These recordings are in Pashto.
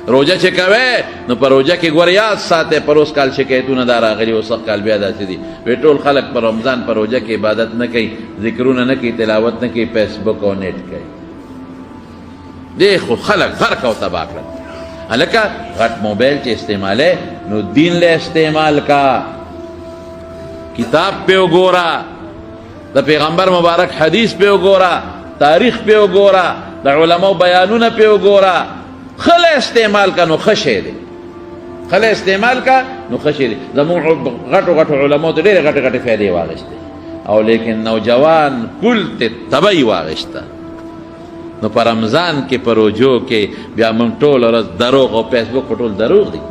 روجه چې کوې نو په روجه کې ګوره یاد ساتئ پر اوس کال شکایتونه دا راغلي اوس کال بیا داسې دي وایي ټول خلک په رمضان په روجه کې عبادت نه کوي ذکرونه نه کوي تلاوت نه کوي فیسبک او نیټ کوي دی خو خلک غرق او تباه کړل هلکه غټ موبایل چې استعمالوې نو دین له استعمال کا کتاب پې وګوره د پیغمبر مبارک حدیث پې وګوره تاریخ پې وګوره د علماو بیانونه پې وګوره خله استعمال کا نو ښه شی دی خله استعمال کا نو ښه شی دی زموږ غټو غټو علماو ته ډېرې غټې غټې فایدې واخیستې او لیکن نوجوان کل ته تبی واخیسته نو په رمضان کې په روجو کې بیا موږ ټول ورځ دروغ او فیسبوک په ټول دروغ دی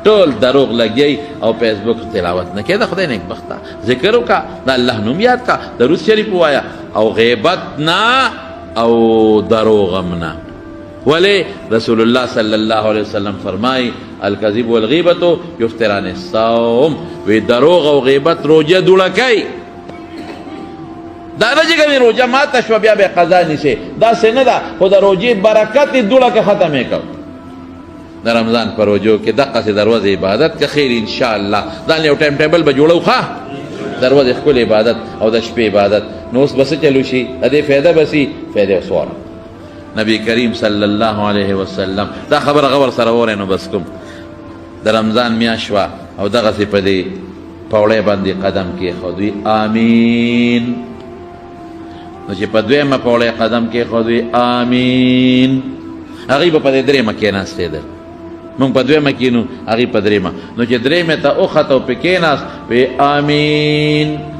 ټول دروغ لګی او فیسبوک تلاوت نه کې د خدای نیکبخته ذکر وکړه د الله نوم یاد کړه درود شریف ووایه او غیبت نه او دروغ هم نه ولی رسول الله صلی الله علیه وسلم فرمای الکذب والغیبت یفتران الصوم وی دروغ او غیبت روجه دوړه کوي دا نه چې کوي روجه ماته شوه بیا به قضا نیسې داسې نه ده خو د روجې برکت یې دوړه کې ختمې کړ د رمضان په روجو کې دقسې د ورځې عبادت که خیر انشاءالله ځان یو ټایم ټیبل به جوړو ښه د ورځې ښکلې عبادت او د شپې عبادت نو اوس به څه چلو شي د دې فایده به سي فایده وسواره نبی کریم صلی الله علیه وسلم دا خبره غور سره وره نو بس کوم د رمضان میاشت وه او دغسې په دې پوړۍ باندې قدم کېښودوي آمین نو چې په دویمه پوړۍ قدم کېښودوي آمین هغوی به په دې درېیمه کېناستېدل مونږ په دویمه کېنو هغوی په درېیمه نو چې درېیمې ته وخته او پې کېناست وی آمین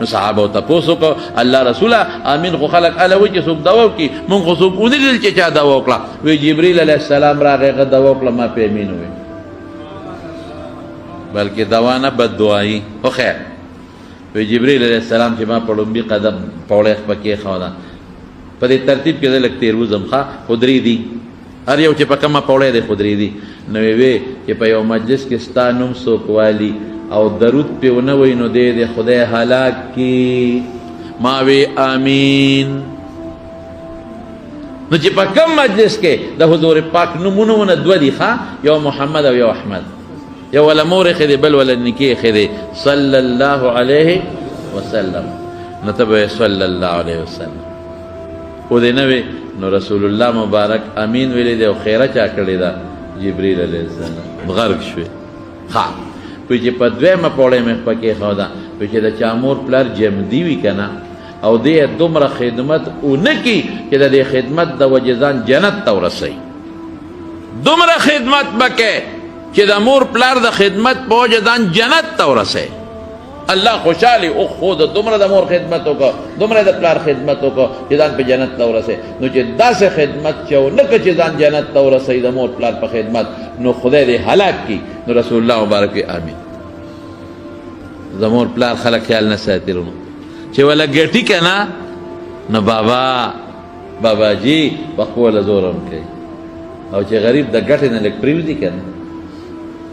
نو صحابه تپوس وکړو الله رسوله امین خو خلک هله وایي چې څوک دوا وکړي مونږ خو څوک ونه لیدل چې چا دوا وکړه وی جبریل علیه السلام راغی هغه دوا وکړه ما پې امین وویل بلکې دوا نه بد دعایي خو خیر وی جبریل علیه السلام چې ما په لومبي قدم پوړۍ خپه کېښوده په دې ترتیب کې زه لږ تېر وځم ښه خو درې دي هر یو چې په کومه پوړۍ دی خو درې دي نو وی چې په یو مجلس کې ستا نوم څوک والي او درود پې ونه وایي نو دی د خدای هلاک کی ما وی آمین نو چې په کوم مجلس کې د حضور پاک نومونه دوه دي ښه یو محمد او یو احمد یو ولا مور ایښی دی بل ولا نکي ایښی دی صلی الله علیه وسلم نو ته به صلی الله علیه وسلم خو دې نه وې نو رسول الله مبارک امین ویلی دی او خیره چا کړې ده جبریل علیه السلام غرق شوې ښه پوی چې په دویمه پوړۍ مې خپه کېښوده پوی چې د چا مور پلار جمدي وي که نه او دی دومره خدمت ونه کي چې د دې خدمت د وجې ځان جنت ته ورسوي دومره خدمت به کې چې د مور پلار د خدمت په وجې ځان جنت ته ورسوي الله خوشحالي او خو د دومره د مور خدمت وکړه دومره د پلار خدمت وکړه چې ځان په جنت ته ورسوي نو چې داسې خدمت چې ونه کړه چې ځان جنت ته ورسوي د مور پلار په خدمت نو خدای دې هلاک کړي نو رسول الله مبارک آمین د مور پلار خلک خیال نه ساتي رونو چې ولا ګټي که نه نو باباجي په خپله زور هم کوي او چې غریب د ګټې نه لږ پرېوځي که نه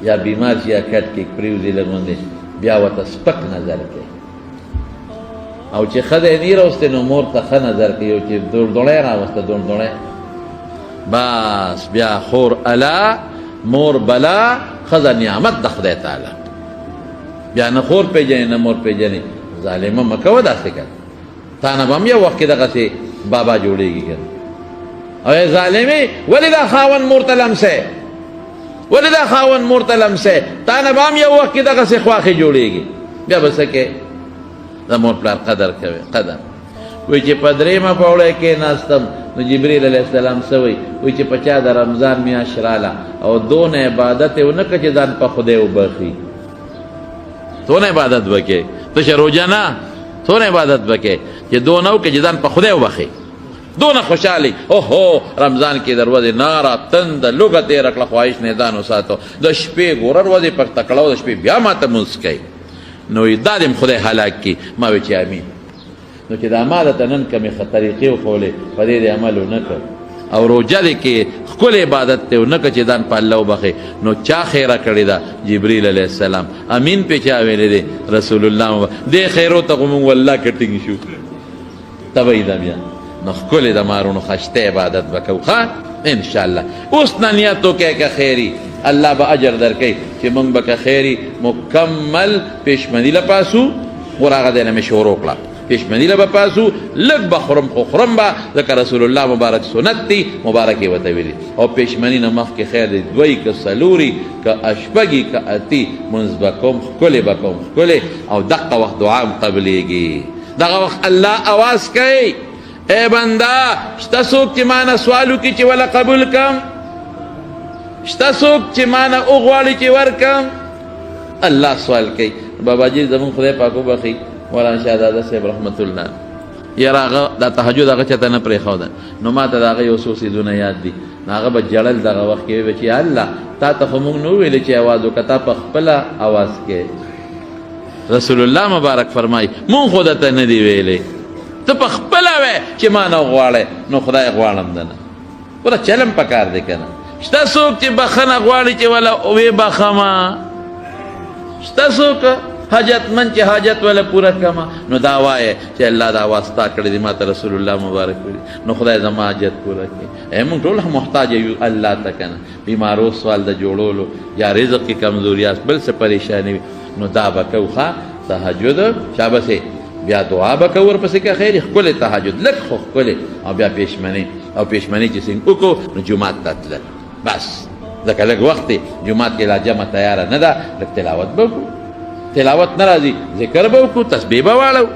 یا بیمار شي یا کټ کې پرېوځي لږ غوندې بیا ورته سپک نظر کوي او چې ښځه یې نه راوستې نو مور ته ښه نظر کوي او چې دوړدوړی راوسته دوړدوړی بس بیا خور الا مور بلا ښځه نعمت د خدای تعالی بیا نه خور پېژنې نه مور پېژنې ظالمه مه کوه داسې که تا نه به هم یو وخت کې دغسې بابا جوړېږي که او ای ظالمې ولې دا خاوند مور ته لمسی ولې دا خاوند مور ته لمسی تا نه به هم یو وخت کې دغسې خواښې جوړېږي بیا به څه کې د مور پلار قدر کوي قدر وایي چې په درېیمه پوړۍ کېناستم نو جبریل علیه السلام څه وایي وایي چې په چا د رمضان میاشت راله او دونه عبادت یې ونه کړه چې ځان په خدای وبخي څونه عبادت وکړې ته چې روژه نه څونه عبادت وکړې چې دونه وکړې چې ځان په خدای وبخي دونه خوشحالي اوهو رمضان کې د ورځې ناره تنده لوږه تېره کړه خواهش نه ځان وساتو د شپې ګوره ورځې پر تکړه د شپې بیا ماته مونځ کوي نو دا دې خدای هلاک کړي ما وی چې امین نو چې دا ما درته نن کمې طریقې وښولې په دې دې عمل ونه کړ او روژه دې کې ښکلی عبادت دی ونه کړه چې ځان په الله وبخې نو چا خیره کړې ده جبریل علیه السلام امین پې چا ویلی دی رسول الله دې خیرو ته خو مونږ والله کټینګ شو تبه یې ده بیا نو ښکلې د مارونو خشته عبادت به کوو ښه انشاءاللہ اوس نه نیت وکړئ که خیري الله به اجر درکوي چې موږ به که خیري مکمل پیشمني له پاسو ور هغه دی نه مې شروع کړه پیشمني له به پاسو لږ به خورم خو خورم به ځکه رسول الله مبارک سنت دی مبارک یې ورته ویلي او پیشمني نه مخکې خیر دی دوی که څلوري که اشپږي که اتي لمونځ به کوم ښکلې به کوم ښکلې او دقه وخت دعا هم قبلېږي دغه وخت الله اواز کوي اے بنده شته څوک چې ما نه سوال وکړي چې وله قبول کړم شته څوک چې ما نه وغواړي چې ورکړم الله سوال کوي باباجي زمونږ خدای پاک وبخي مولانا شهزاده صاحب رحمت الله یاره هغه دا تهجد هغه چاته نه پرېښوده نو ما ته د هغه یو څو څیزونه یاد دي نو هغه به جړل دغه وخت کې ویل چې الله تا ته خو موږ نه وویلې چې اواز وکړه تا په خپله اواز کې رسول الله مبارک فرمایي مونږ خو درته نه دي ویلې ته په خپله وې چې ما نه غواړې نو خدای غواړم دنه ګوره چلم پکار دی که نه شته څوک چې بخښنه غواړي چې وله وې بخښمه شته څوک حاجتمند چې حاجت ولا پوره کما نو دا وایه چې الله دا واسطه کړې دي ما ته رسول الله مبارک ویلي نو خدای زما حاجت پوره کړي ای موږ ټول محتاج یو الله ته کنه بیمارو سوال د جوړولو یا رزق کې کمزوریاست بل څه پریشانی نو دا به کوو ښه تهجد شابسې بیا دعا به کوو ورپسې که خیر ښکلې تهجد لږ خو ښکلې او بیا پیشمني او پیشمني چې څنګه وکړو نو جومات ته تلل بس ځکه لږ وخت دی جومات کې لا جمع تیاره نه ده لږ تلاوت به وکړو تلاوت نه راځي ذکر به وکړو تسبیح به واړو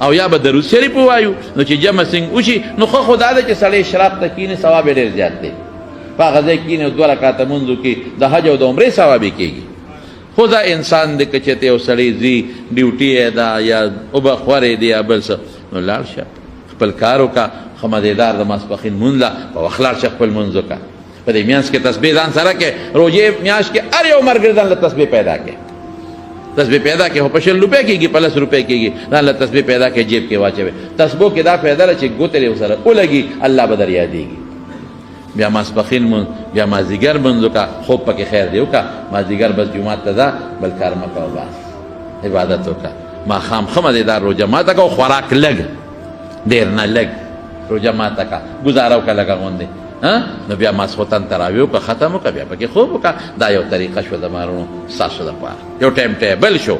او یا به درود شریف ووایو نو چې جمع څنګه وشي نو ښه خو دا ده چې سړی اشراق ته کښېني ثواب یې ډېر زیات دی په هغه ځای کښېني او 2 رکعته لمونځ وکړي د حج او د عمرې ثواب یې کېږي خو دا انسان دی که چېرته یو سړی ځي ډیوټي یې ده یا اوبه خورې دی یا بل څه نو لاړ شه خپل کار وکړه ښه مزېدار د ماسپښین لمونځ له په وخت لاړ شه خپل لمونځ وکړه په دې میانځ کې تسبیح ځان سره کې روژې میاشت کې هر یو ملګري ځان له تسبیح پیدا کړي تسبیح پیدا کې خو په 100 روپۍ کېږي په 10 روپۍ کېږي ځان له تسبیح پیدا کې جیب کې واچوي تسبیح کې دا فایده ده چې ګوتې یې ورسره ولګي الله به در یادېږي بیا ماسپښین لمونځ بیا مازدیګر لمونځ وکړه خوب پکې خیر دی وکړه مازدیګر بس جومات ته ځه بل کار مه کوه بس عبادت وکړه ماښام ښه مزېدار روژه ماته کړه خوراک لږ ډېر نه لږ روژه ماته کړه ګزاره وکړه لږه غوندې نو بیا ماسخوتن تراویح وکړه ختم وکړه بیا پکې خوب وکړه دا یو طریقه شوه د مارونو ستاسو دپاره یو ټایم ټیبل شو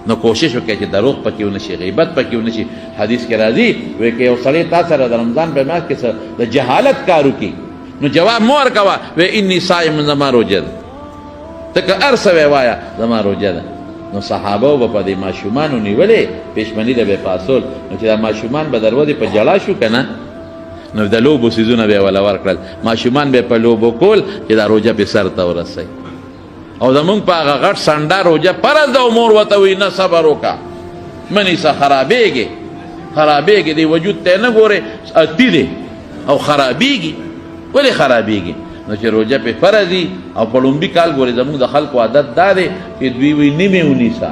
نو کوشش وکړئ چې دروغ پکې ونه شي غیبت پکې ونه شي حدیث کې راځي وایي که یو سړی تا سره د رمضان په میاشت کې د جهالت کار وکړي نو جواب مه ورکوه وایي انی صایم زما روژه ده ته که هر څه وایه زما روژه ده نو صحابه به په دې ماشومانو نیولې پیشمني له به پاسول نو چې دا ماشومان به در ودې په جړا شو که نه نو د لوبو څیزونه به یې وله ورکړل ماشومان به یې په لوبو کول چې دا روژه پې سر ته ورسوي او زمونږ په هغه غټ سنډه روژه فرض ده او مور ورته وایي نه صبر وکړه مه نیسه خرابېږي دی وجود ته نه ګورې اتي دی او خرابېږي ولې خرابېږي نو چې روژه پې فرض وي او په لومبي کال ګورې زمونږ د خلکو عادت دا دی چې دوی وایي نیمې ونیسه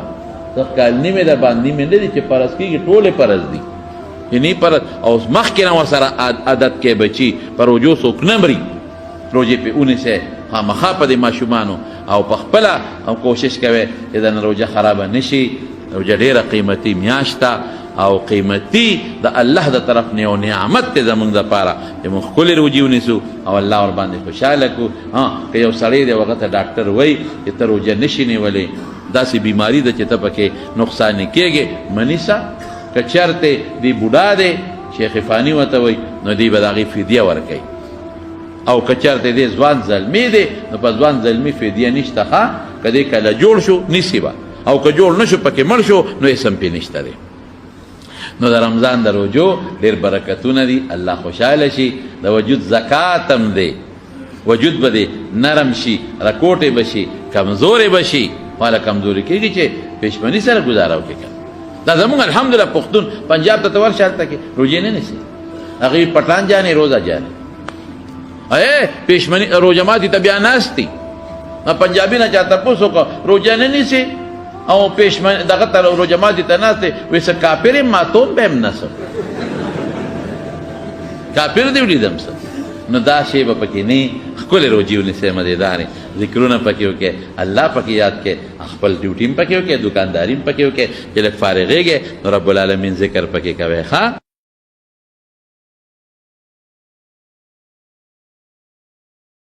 دغه کال نیمې ده باندې نیمې نه دي چې فرض کېږي ټولې فرض دي یعنی پر او مخکې نه ورسره عادت کې بچي په روژو څوک نه مري روژې پې ونیسئ خامخا په دې ماشومانو او په خپله هم کوشش کوئ چې د نه روژه خرابه نه شي روژه ډېره قیمتي میاشت ده او قیمتي د الله د طرف نه یو نعمت دی زموږ دپاره چې موږ ښکلې روژې ونیسو او الله ورباندې خوشحاله کړو که یو سړی دی هغه ته ډاکټر وایي چې ته روژه نشي نیولی داسې بیماري ده چې ته پکې نقصانې کېږې مه نیسه که چرته دی بوډا دی شیخ فانی ورته وایي نو دی به د هغې فدیه ورکوي او که چرته دی ځوان زلمی دی نو په ځوان زلمي فدیه نشته ښه که دی کله جوړ شو نیسي به او که جوړ نه شو پکې مړ شو نو اسم پې نشته دی نو د رمضان د روژو ډېر برکتونه دي الله خوشحاله شي د وجود زکات هم دی وجود به دی نرم شي رکوټې به شي کمزورې به شي والا کمزوري کېږي چې پېشمني سره ګزاره وکړي دا زمونږ الحمدلله پښتون پنجاب ته ته ورشه هلته کې روژې نه نیسي هغوی پټان جانې روزه جانې پېشمني روژه ماتي ته بیا ناست دي پنجابي نه چا تپوس وکړه روژه نه نیسي او پېشمني دغه ته روژه ماتي ته ناست دی وایي څه کافر یم ماتون به هم نه څه کافر دې ولیدم څه نو دا شی به پکې نه ښکلې روژې ونیسئ مزېدارې ذکرونه پکې وکړئ الله پکې یاد کړئ خپل ډیوټي هم پکې وکړئ دکانداري هم پکې وکړئ چې لږ فارغېږئ نو رب العالمین ذکر پکې کوئ ښه